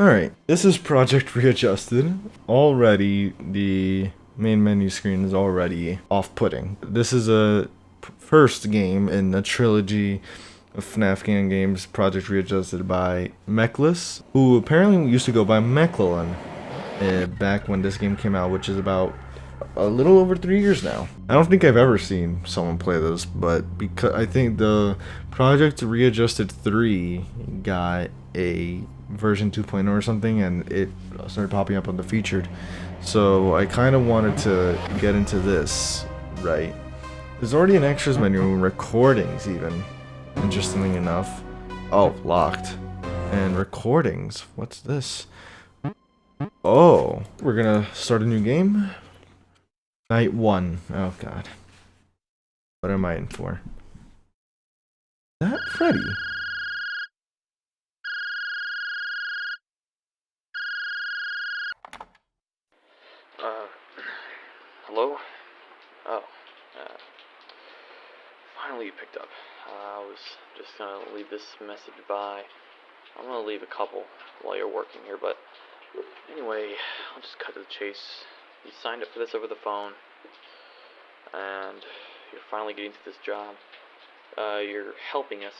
Alright, this is Project Readjusted. Already, the main menu screen is already off-putting. This is a first game in a trilogy of FNAF games, Project Readjusted by Mechless, who apparently used to go by Mechlin back when this game came out, which is about a little over 3 years now. I don't think I've ever seen someone play this, but because I think the Project Readjusted 3 got a version 2.0 or something, and it started popping up on the featured. So I kind of wanted to get into this, right? There's already an extras menu, recordings even, interestingly enough. Oh, locked. And recordings, what's this? Oh, we're gonna start a new game. Night 1. Oh god. What am I in for? Is that Freddy? Hello? Oh, finally you picked up. I was just gonna leave this message by. I'm gonna leave a couple while you're working here, but anyway, I'll just cut to the chase. You signed up for this over the phone, and you're finally getting to this job. You're helping us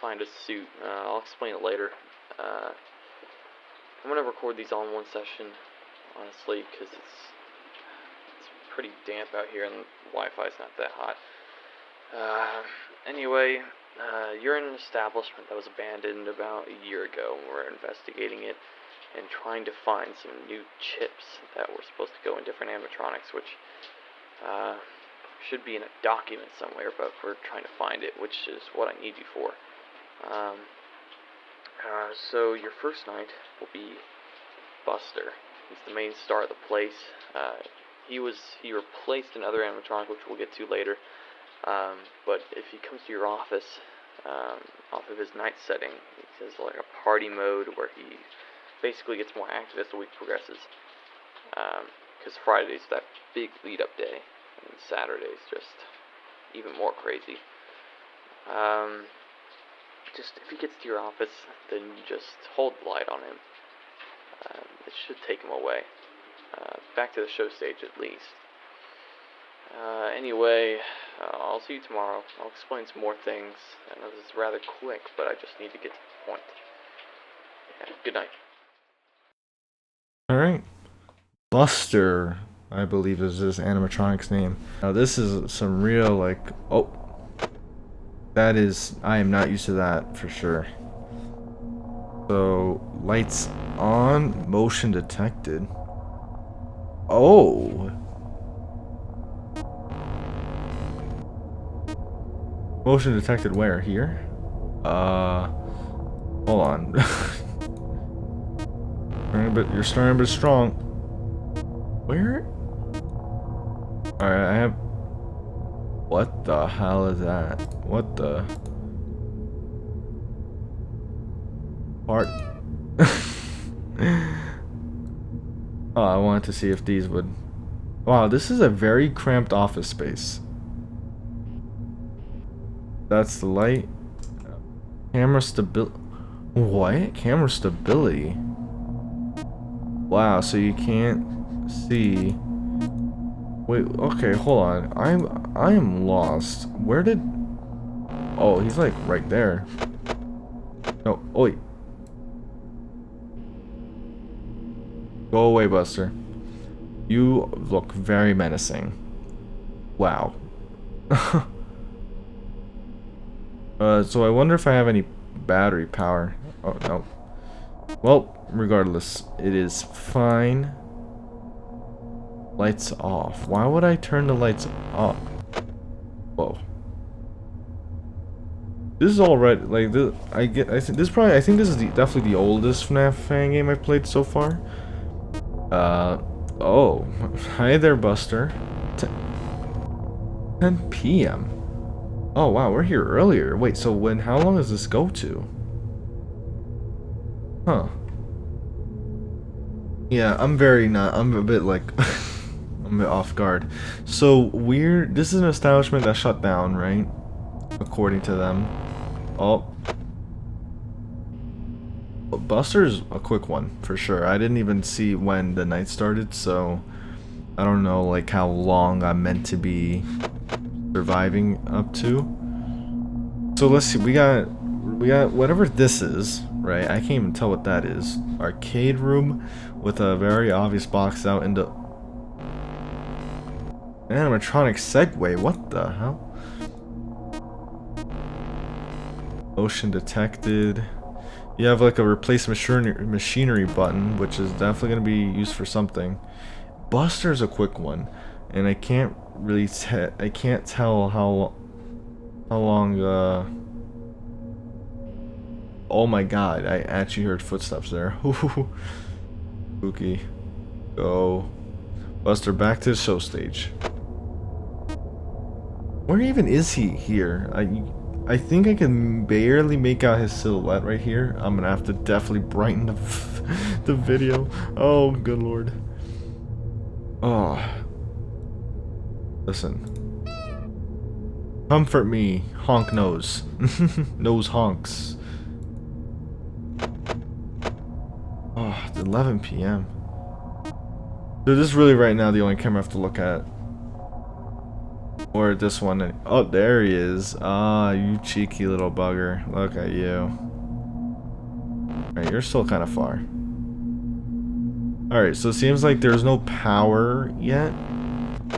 find a suit. I'll explain it later. I'm gonna record these all in one session, honestly, because it's pretty damp out here and the Wi-Fi's not that hot. Anyway, you're in an establishment that was abandoned about a year ago. We're investigating it and trying to find some new chips that were supposed to go in different animatronics, which should be in a document somewhere, but we're trying to find it, which is what I need you for. So your first night will be Buster. He's the main star of the place. He replaced another animatronic, which we'll get to later. But if he comes to your office, off of his night setting, he says like a party mode where he basically gets more active as the week progresses. Because Friday's that big lead-up day, and Saturday's just even more crazy. Just if he gets to your office, then just hold the light on him. It should take him away. Back to the show stage at least. Anyway, I'll see you tomorrow. I'll explain some more things. I know this is rather quick, but I just need to get to the point. Yeah, good night. Alright. Buster, I believe is this animatronic's name. Now this is some real oh. That is, I am not used to that for sure. So, lights on, motion detected. Oh. Motion detected where? Here? Hold on. You're starting a bit strong. Where? Alright, I have... What the hell is that? What the... Part... Oh, I wanted to see if these would... Wow, this is a very cramped office space. That's the light. Camera stability. What? Camera stability? Wow, so you can't see... Wait, okay, hold on. I am lost. Where did... Oh, he's like right there. No, oh wait. Go away, Buster. You look very menacing. Wow. So I wonder if I have any battery power. Oh, no. Well, regardless, it is fine. Lights off. Why would I turn the lights off? Whoa. This is all right. Like this, I think this is definitely the oldest FNAF fan game I've played so far. Oh, hi there, Buster. 10 p.m. Oh wow, we're here earlier. Wait, so how long does this go to? Huh. Yeah, I'm a bit like, I'm a bit off guard. So this is an establishment that shut down, right? According to them. Oh. Buster's a quick one for sure. I didn't even see when the night started, so I don't know like how long I'm meant to be surviving up to. So let's see. We got whatever this is, right? I can't even tell what that is. Arcade room with a very obvious box out into animatronic Segway. What the hell? Motion detected. You have like a replace machinery button, which is definitely going to be used for something. Buster's a quick one, and I can't really I can't tell how long. Oh my god! I actually heard footsteps there. Spooky. Go, Buster. Back to the show stage. Where even is he here? I think I can barely make out his silhouette right here. I'm gonna have to definitely brighten the video. Oh, good lord. Oh. Listen. Comfort me, honk nose. Nose honks. Oh, it's 11 p.m. So this is really right now the only camera I have to look at. Or this one. Oh, there he is. Ah, you cheeky little bugger. Look at you. Alright, you're still kind of far. Alright, so it seems like there's no power yet.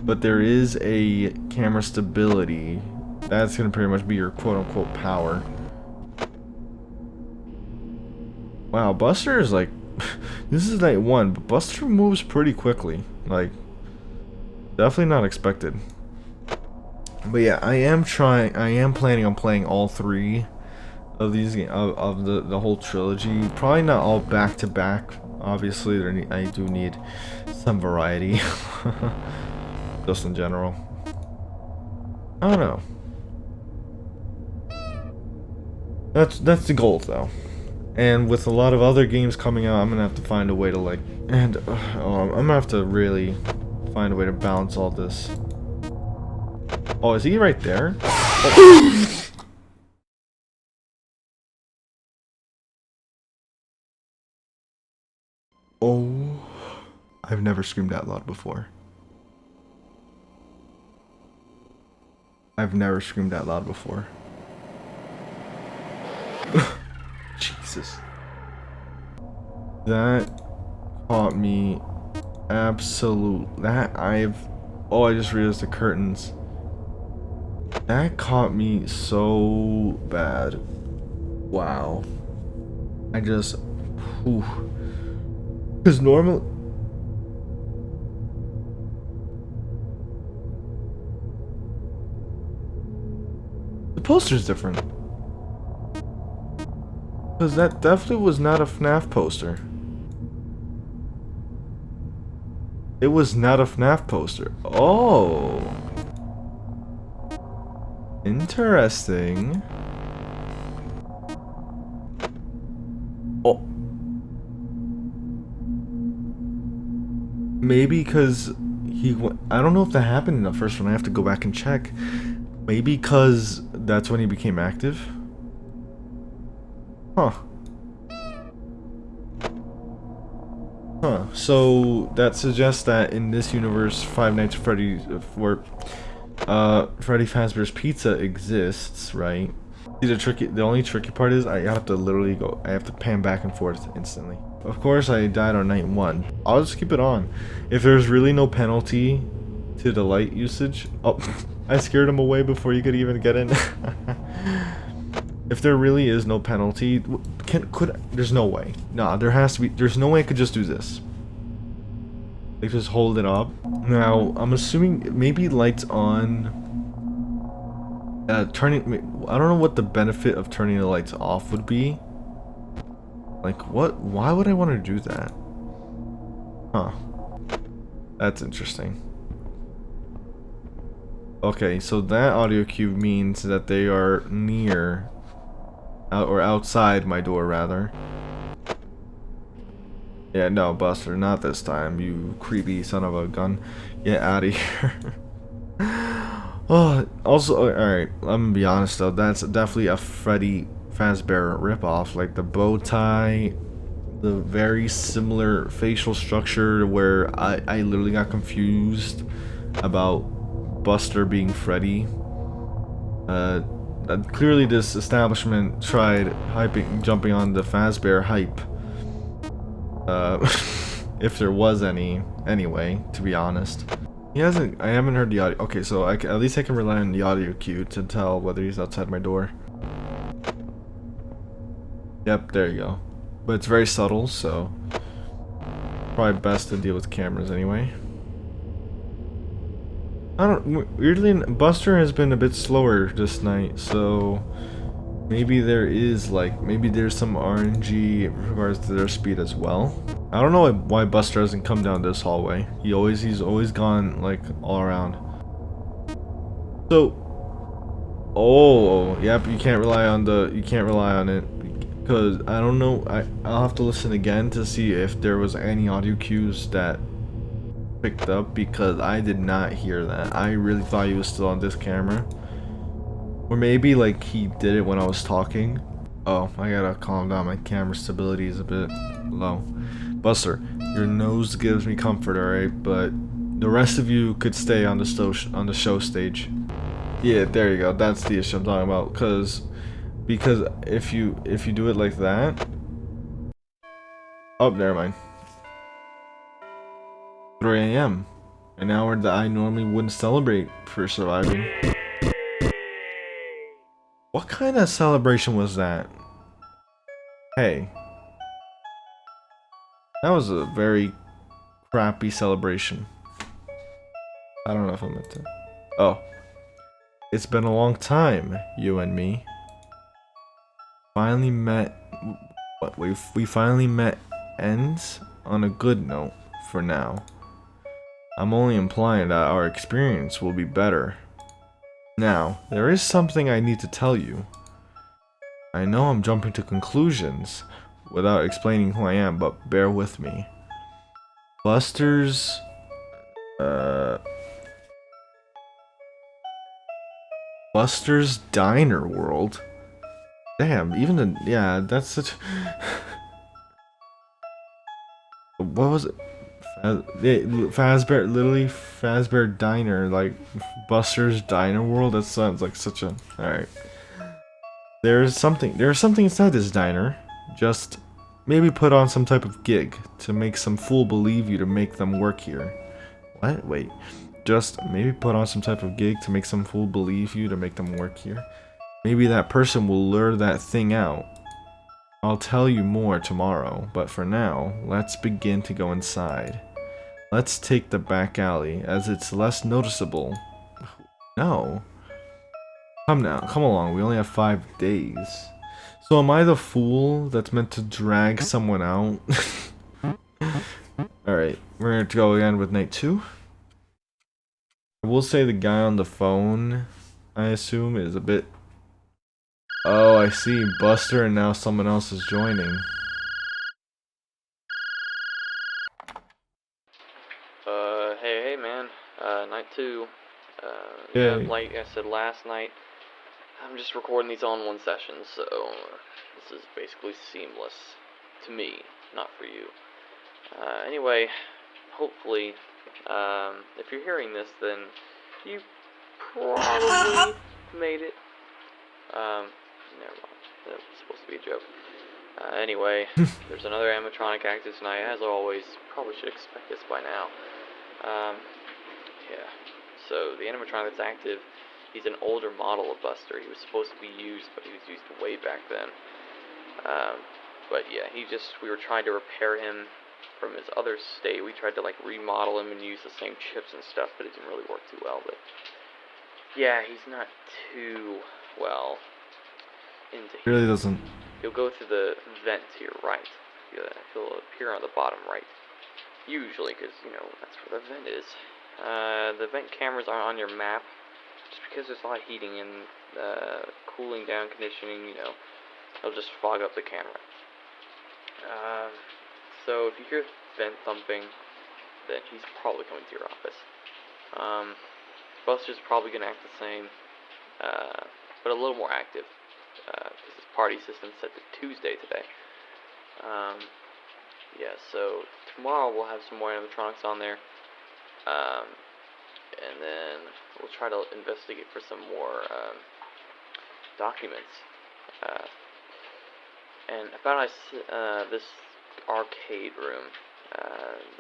But there is a camera stability. That's going to pretty much be your quote-unquote power. Wow, Buster is like... this is night 1, but Buster moves pretty quickly. Like, definitely not expected. But yeah, I am planning on playing all 3 of these of the whole trilogy. Probably not all back to back. Obviously, I do need some variety, just in general. I don't know. That's the goal though. And with a lot of other games coming out, I'm gonna have to find a way to like, and I'm gonna have to really find a way to balance all this. Oh, is he right there? Oh. Oh, I've never screamed that loud before. I've never screamed that loud before. Jesus. That caught me absolute. Oh, I just realized the curtains. That caught me so bad. Wow. I just... Because normal... The poster's different. Because that definitely was not a FNAF poster. It was not a FNAF poster. Oh. Interesting. Oh. Maybe because I don't know if that happened in the first one. I have to go back and check. Maybe because that's when he became active. Huh. Huh. So that suggests that in this universe, Five Nights at Freddy's, where Freddy Fazbear's Pizza exists, right? See, the only tricky part is I have to pan back and forth instantly. Of course, I died on night 1. I'll just keep it on. If there's really no penalty to the light usage, oh, I scared him away before you could even get in. If there really is no penalty, there's no way. Nah, there has to be. There's no way I could just do this. Like just hold it up. Now I'm assuming maybe lights on. Turning. I don't know what the benefit of turning the lights off would be. Like what? Why would I want to do that? Huh. That's interesting. Okay, so that audio cue means that they are near. Or outside my door, rather. Yeah, no, Buster, not this time, you creepy son of a gun. Get out of here. Oh, also, alright, I'm gonna be honest though, that's definitely a Freddy Fazbear ripoff. Like the bow tie, the very similar facial structure where I literally got confused about Buster being Freddy. Clearly this establishment tried jumping on the Fazbear hype. If there was any, anyway, to be honest. I haven't heard the audio. Okay, so at least I can rely on the audio cue to tell whether he's outside my door. Yep, there you go. But it's very subtle, so probably best to deal with cameras anyway. Weirdly, Buster has been a bit slower this night, so maybe there's some RNG in regards to their speed as well. I don't know why Buster hasn't come down this hallway. He's always gone like all around. So, oh, yep, you can't rely on it because I don't know. I'll have to listen again to see if there was any audio cues that picked up because I did not hear that. I really thought he was still on this camera, or maybe like he did it when I was talking. Oh, I gotta calm down. My camera stability is a bit low. Buster, your nose gives me comfort, alright? But the rest of you could stay on the show stage. Yeah, there you go. That's the issue I'm talking about. Because if you do it like that. Oh, never mind. 3 a.m. An hour that I normally wouldn't celebrate for surviving. What kind of celebration was that? Hey. That was a very crappy celebration. I don't know if I meant to. Oh. It's been a long time, you and me. Finally met. What? We finally met ends on a good note for now. I'm only implying that our experience will be better. Now, there is something I need to tell you. I know I'm jumping to conclusions without explaining who I am, but bear with me. Buster's Diner World. Damn, yeah, that's such. What was it? Fazbear Diner, like Buster's Diner World. That sounds like such a. All right. There's something inside this diner. Just maybe put on some type of gig to make some fool believe you to make them work here. What? Wait. Just maybe put on some type of gig to make some fool believe you to make them work here. Maybe that person will lure that thing out. I'll tell you more tomorrow, but for now, let's begin to go inside. Let's take the back alley, as it's less noticeable. No. Come now, come along, we only have 5 days. So am I the fool that's meant to drag someone out? Alright, we're going to go again with night 2. I will say the guy on the phone, I assume, is a bit... Oh, I see, Buster and now someone else is joining. Hey man, night 2. Yeah, like I said last night, I'm just recording these all in one session, so this is basically seamless to me, not for you. Anyway, hopefully, if you're hearing this, then you probably made it. Never mind. That was supposed to be a joke. Anyway, there's another animatronic active tonight. As always, probably should expect this by now. Yeah. So, the animatronic that's active, he's an older model of Buster. He was supposed to be used, but he was used way back then. But yeah, we were trying to repair him from his other state. We tried to, like, remodel him and use the same chips and stuff, but it didn't really work too well. But yeah, he's not too well into it really doesn't. He'll go through the vent to your right. He'll appear on the bottom right. Usually, because, that's where the vent is. The vent cameras aren't on your map, just because there's a lot of heating and cooling down conditioning, it'll just fog up the camera. So if you hear vent thumping, then he's probably coming to your office. Buster's probably going to act the same, but a little more active, because his party system's set to Tuesday today. yeah, so tomorrow we'll have some more animatronics on there. And then we'll try to investigate for some more documents. And I found this arcade room.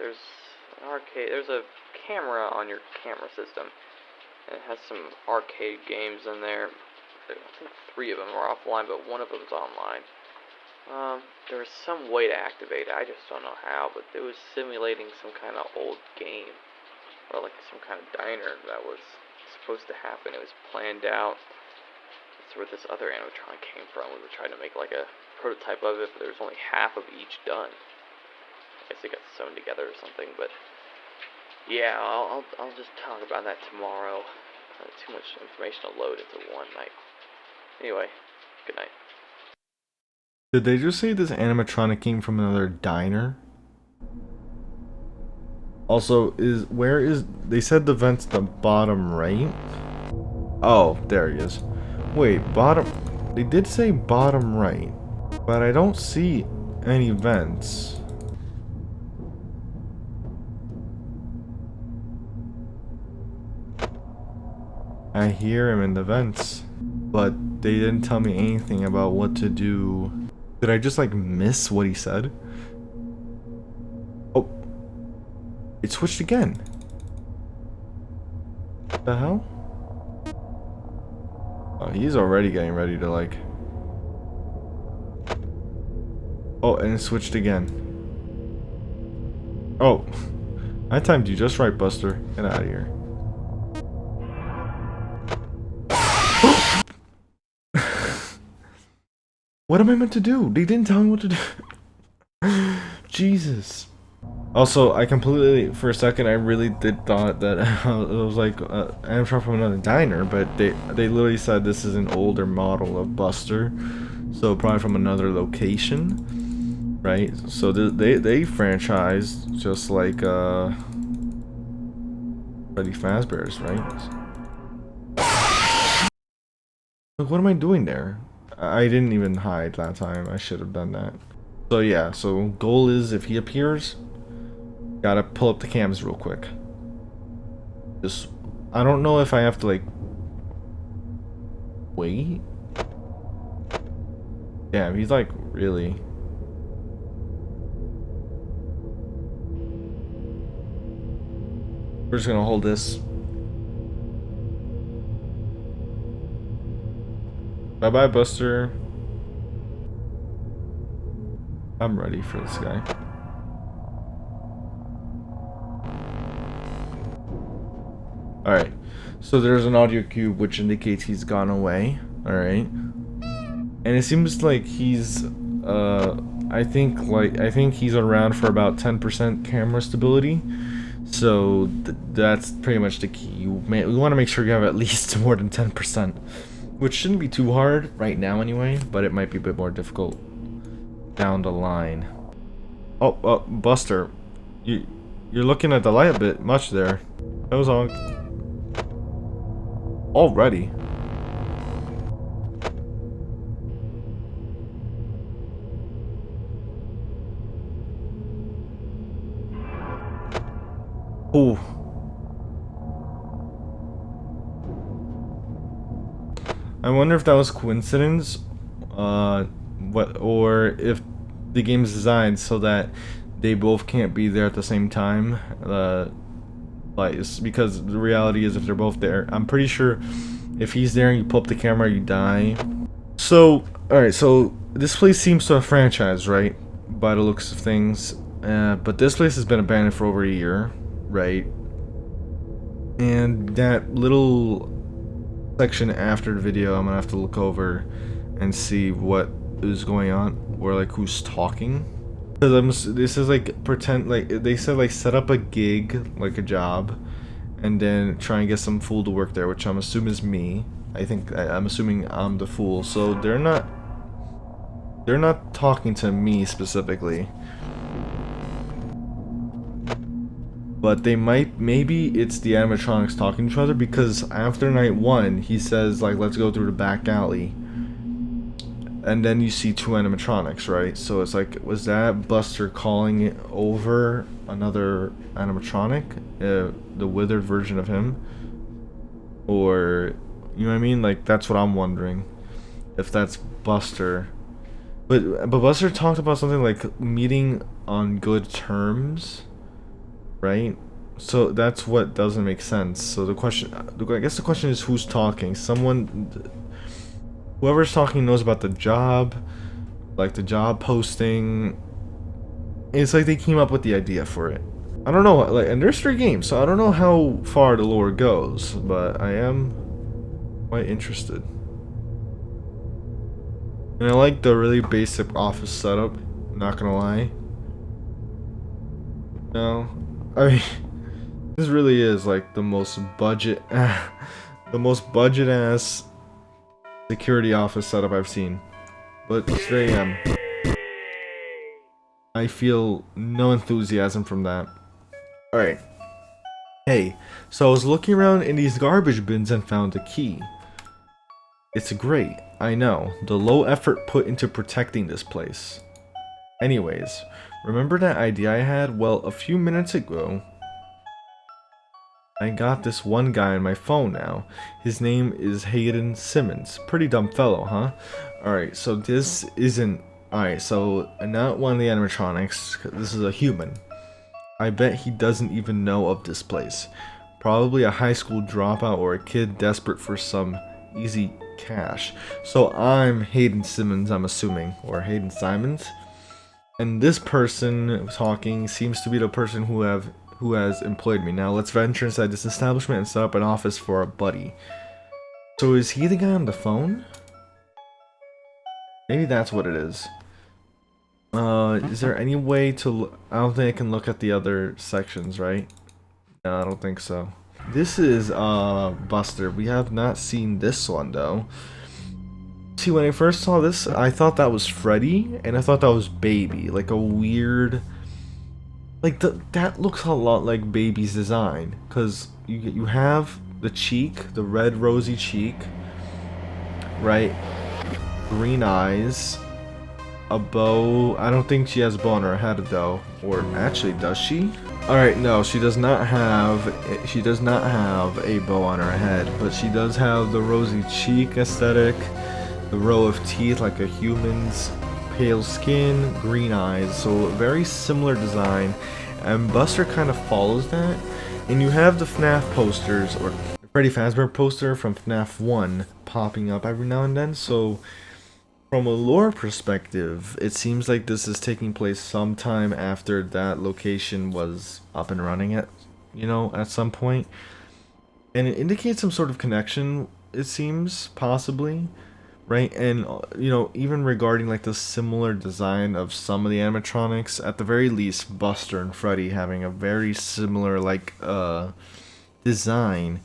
There's an arcade. There's a camera on your camera system, and it has some arcade games in there. I think 3 of them are offline, but 1 of them's online. There was some way to activate it. I just don't know how, but it was simulating some kind of old game, or like some kind of diner that was supposed to happen. It was planned out. That's where this other animatronic came from. We were trying to make like a prototype of it, but there was only half of each done. I guess it got sewn together or something, but yeah, I'll just talk about that tomorrow. Too much information to load into one night. Anyway, good night. Did they just say this animatronic came from another diner? Also, they said the vent's the bottom right? Oh, there he is. Wait, bottom, they did say bottom right, but I don't see any vents. I hear him in the vents, but they didn't tell me anything about what to do. Did I just like miss what he said? Oh, it switched again. What the hell? Oh, he's already getting ready to like... Oh, and it switched again. Oh, I timed you just right, Buster. Get out of here. What am I meant to do? They didn't tell me what to do. Jesus. Also, I completely, for a second, I really did thought that it was like I'm from another diner, but they literally said this is an older model of Buster, so probably from another location, right? So they franchised just like Freddy Fazbear's, right? Like, what am I doing there? I didn't even hide that time. I should have done that. So yeah, so goal is if he appears, gotta pull up the cams real quick. Just, I don't know if I have to like wait. Damn, he's like really. We're just gonna hold this. Bye bye, Buster. I'm ready for this guy. Alright, so there's an audio cube which indicates he's gone away. Alright. And it seems like he's, I think he's around for about 10% camera stability. So that's pretty much the key. We want to make sure you have at least more than 10%. Which shouldn't be too hard right now anyway, but it might be a bit more difficult down the line. Oh, Buster, you're looking at the light a bit much there. That was all. Already. Oh. I wonder if that was coincidence, or if the game is designed so that they both can't be there at the same time. Like, because the reality is if they're both there, I'm pretty sure if he's there and you pull up the camera, you die. So, alright, so this place seems to have franchised, right? By the looks of things. But this place has been abandoned for over a year, right? And that little section after the video, I'm gonna have to look over and see what is going on, or like who's talking. Because this is like pretend, like they said, like set up a gig, like a job, and then try and get some fool to work there, which I'm assuming is me. I'm assuming I'm the fool. So they're not talking to me specifically. But they might, maybe it's the animatronics talking to each other, because after night 1, he says, like, let's go through the back alley. and then you see two animatronics, right? So it's like, was that Buster calling it over another animatronic, the withered version of him, or you know what I mean? Like, that's what I'm wondering, if that's Buster. But Buster talked about something like meeting on good terms, right? So that's what doesn't make sense. So I guess the question is, who's talking? Whoever's talking knows about the job, like the job posting. It's like they came up with the idea for it. I don't know, like, and there's 3 games, so I don't know how far the lore goes, but I am quite interested. And I like the really basic office setup, not gonna lie. No, I mean, this really is like the most budget ass security office setup I've seen. But today I feel no enthusiasm from that. Alright. Hey, so I was looking around in these garbage bins and found a key. It's great, I know, the low effort put into protecting this place. Anyways, remember that idea I had? Well, a few minutes ago, I got this one guy on my phone now. His name is Hayden Simmons. Pretty dumb fellow, huh? Alright, so this isn't... Alright, so not one of the animatronics. This is a human. I bet he doesn't even know of this place. Probably a high school dropout or a kid desperate for some easy cash. So I'm Hayden Simmons, I'm assuming. Or Hayden Simons. And this person talking seems to be the person who has employed me. Now let's venture inside this establishment and set up an office for our buddy. So is he the guy on the phone? Maybe that's what it is. Is there any way to... I don't think I can look at the other sections, right? No, I don't think so. This is, Buster. We have not seen this one, though. See, when I first saw this, I thought that was Freddy, and I thought that was Baby. Like a weird... Like, that looks a lot like Baby's design. Because you have the cheek, the red rosy cheek, right? Green eyes, a bow. I don't think she has a bow on her head, though. Or, actually, does she? Alright, no, she does not have a bow on her head, but she does have the rosy cheek aesthetic, the row of teeth like a human's, pale skin, green eyes, so very similar design, and Buster kind of follows that. And you have the FNAF posters, or Freddy Fazbear poster from FNAF 1 popping up every now and then, so from a lore perspective, it seems like this is taking place sometime after that location was up and running at some point. And it indicates some sort of connection, it seems, possibly, right? And, even regarding, like, the similar design of some of the animatronics, at the very least, Buster and Freddy having a very similar, like, design,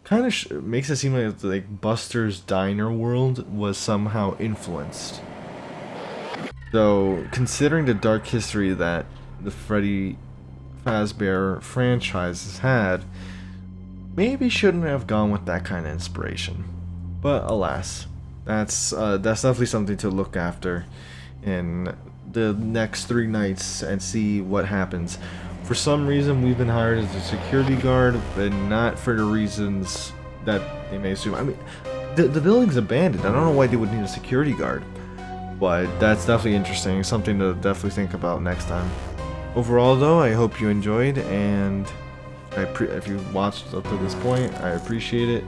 kind of makes it seem like Buster's diner world was somehow influenced. So, considering the dark history that the Freddy Fazbear franchise has had, maybe shouldn't have gone with that kind of inspiration. But alas, that's definitely something to look after in the next 3 nights and see what happens. For some reason, we've been hired as a security guard, but not for the reasons that they may assume. I mean, the building's abandoned. I don't know why they would need a security guard. But that's definitely interesting. Something to definitely think about next time. Overall, though, I hope you enjoyed, and if you watched up to this point, I appreciate it.